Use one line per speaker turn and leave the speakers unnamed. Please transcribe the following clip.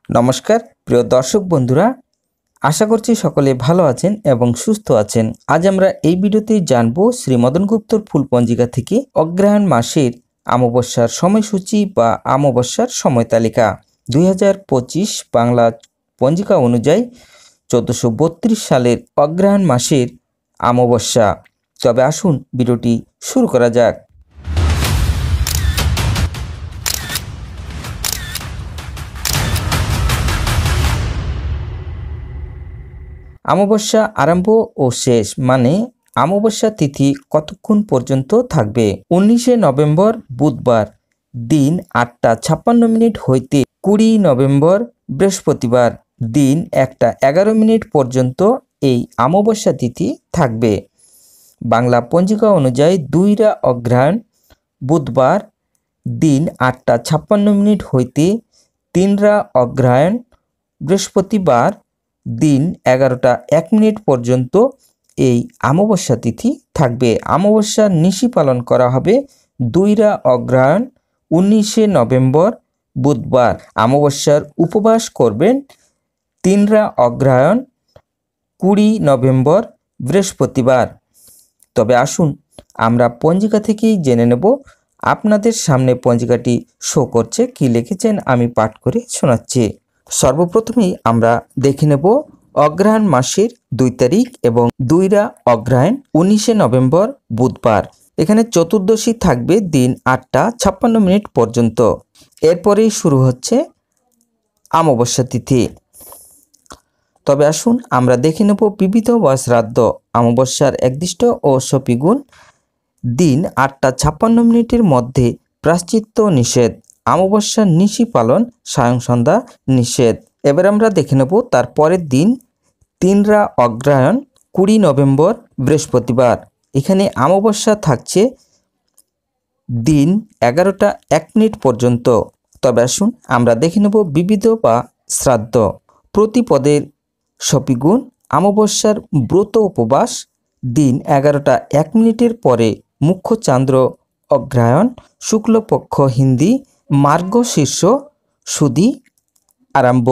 নমস্কার প্রিয় দর্শক বন্ধুরা, আশা করছি সকলে ভালো আছেন এবং সুস্থ আছেন। আজ আমরা এই ভিডিওতে জানব শ্রী মদন গুপ্তর ফুল পঞ্জিকা থেকে অগ্রহায়ণ মাসের অমাবস্যার সময়সূচি বা অমাবস্যার সময় তালিকা। 2025 বাংলা পঞ্জিকা অনুযায়ী 1432 সালের অগ্রহায়ণ মাসের অমাবস্যা। তবে আসুন ভিডিওটি শুরু করা যাক। অমাবস্যা আরম্ভ ও শেষ মানে অমাবস্যা তিথি কতক্ষণ পর্যন্ত থাকবে। 19 নভেম্বর বুধবার দিন 8:56 হইতে 20 নভেম্বর বৃহস্পতিবার দিন 1:11 পর্যন্ত এই অমাবস্যা তিথি থাকবে। বাংলা পঞ্জিকা অনুযায়ী 2 অগ্রহায়ণ বুধবার দিন 8:56 হইতে 3 অগ্রহায়ণ বৃহস্পতিবার দিন 11:01 পর্যন্ত এই অমাবস্যা তিথি থাকবে। অমাবস্যার নিশি পালন করা হবে 2 অগ্রহায়ণ 19 নভেম্বর বুধবার। অমাবস্যার উপবাস করবেন 3 অগ্রহায়ণ 20 নভেম্বর বৃহস্পতিবার। তবে আসুন আমরা পঞ্জিকা থেকেই জেনে নেব। আপনাদের সামনে পঞ্জিকাটি শো করছে, কি লিখেছেন আমি পাঠ করে শোনাচ্ছি। সর্বপ্রথমেই আমরা দেখে নেব অগ্রহায়ণ মাসের 2 তারিখ এবং 2 অগ্রহায়ণ 19 নভেম্বর বুধবার। এখানে চতুর্দশী থাকবে দিন 8:56 পর্যন্ত। এরপরেই শুরু হচ্ছে অমাবস্যা তিথি। তবে আসুন আমরা দেখে নেব বিবিধ বা শ্রাদ্ধ। অমাবস্যার একদিষ্ট ও শপিগুণ দিন 8:56 মধ্যে প্রায়শ্চিত্ত নিষেধ। অমাবস্যার নিশি পালন সায়ং সন্ধ্যা নিষেধ। এবার আমরা দেখে নেব তার পরের দিন 3 অগ্রহায়ণ 20 নভেম্বর বৃহস্পতিবার। এখানে অমাবস্যা থাকছে দিন 11:01 পর্যন্ত। তবে আসুন আমরা দেখে নেব বিবিধ বা শ্রাদ্ধ। প্রতিপদের শপিগুণ অমাবস্যার ব্রত উপবাস দিন 11:01 পরে মুখ্য চান্দ্র অগ্রহায়ণ শুক্লপক্ষ হিন্দি মার্গশীর্ষ সুদি আরম্ভ।